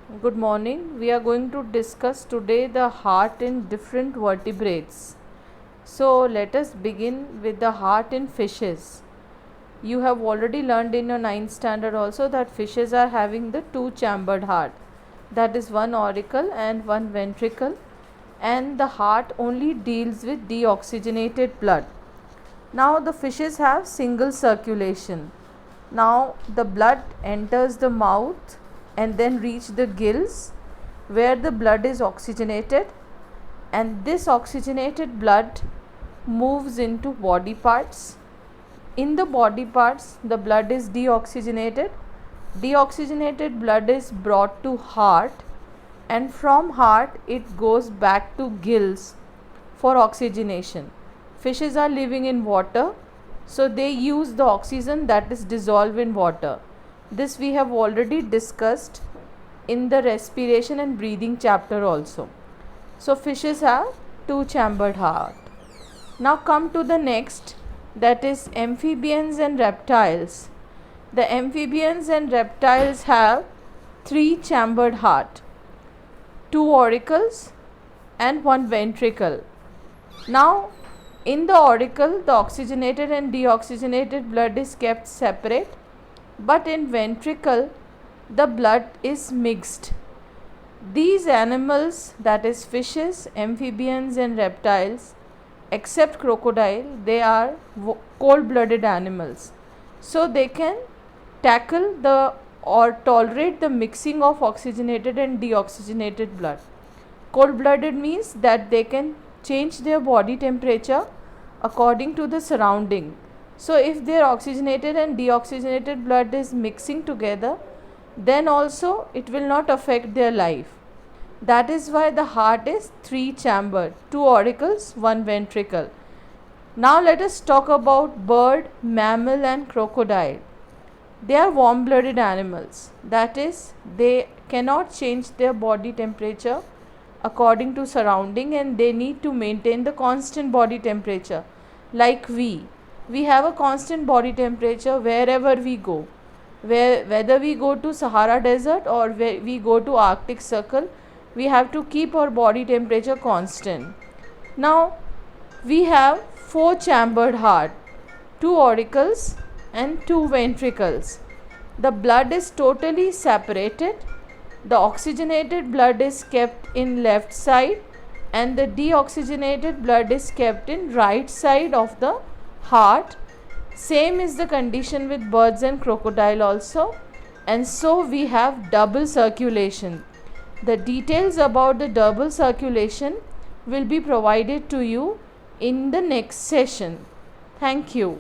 Good morning. We are going to discuss today the heart in different vertebrates. So, let us begin with the heart in fishes. You have already learned in your 9th standard also that fishes are having the two chambered heart, that is one auricle and one ventricle, and the heart only deals with deoxygenated blood. Now, the fishes have single circulation. Now, the blood enters the mouth and then reach the gills where the blood is oxygenated, and this oxygenated blood moves into body parts. In the body parts, the blood is deoxygenated. Deoxygenated blood is brought to heart, and from heart it goes back to gills for oxygenation. Fishes are living in water, so they use the oxygen that is dissolved in water. This we have already discussed in the respiration and breathing chapter also. So fishes have two chambered heart. Now come to the next, that is amphibians and reptiles. The amphibians and reptiles have three chambered heart, two auricles and one ventricle. Now in the auricle, the oxygenated and deoxygenated blood is kept separate, but in ventricle the blood is mixed. These animals, that is fishes, amphibians and reptiles, except crocodile, they are cold-blooded animals. So they can tackle the or tolerate the mixing of oxygenated and deoxygenated blood. Cold-blooded means that they can change their body temperature according to the surrounding. So if their oxygenated and deoxygenated blood is mixing together, then also it will not affect their life. That is why the heart is three chambered, two auricles, one ventricle. Now let us talk about bird, mammal and crocodile. They are warm-blooded animals. That is, they cannot change their body temperature according to surrounding, and they need to maintain the constant body temperature. Like we have a constant body temperature wherever we go. Whether we go to Sahara Desert or we go to Arctic Circle, we have to keep our body temperature constant. Now we have four chambered heart, two auricles and two ventricles. The blood is totally separated. The oxygenated blood is kept in left side and the deoxygenated blood is kept in right side of the heart. Same is the condition with birds and crocodile also, and so we have double circulation. The details about the double circulation will be provided to you in the next session. Thank you.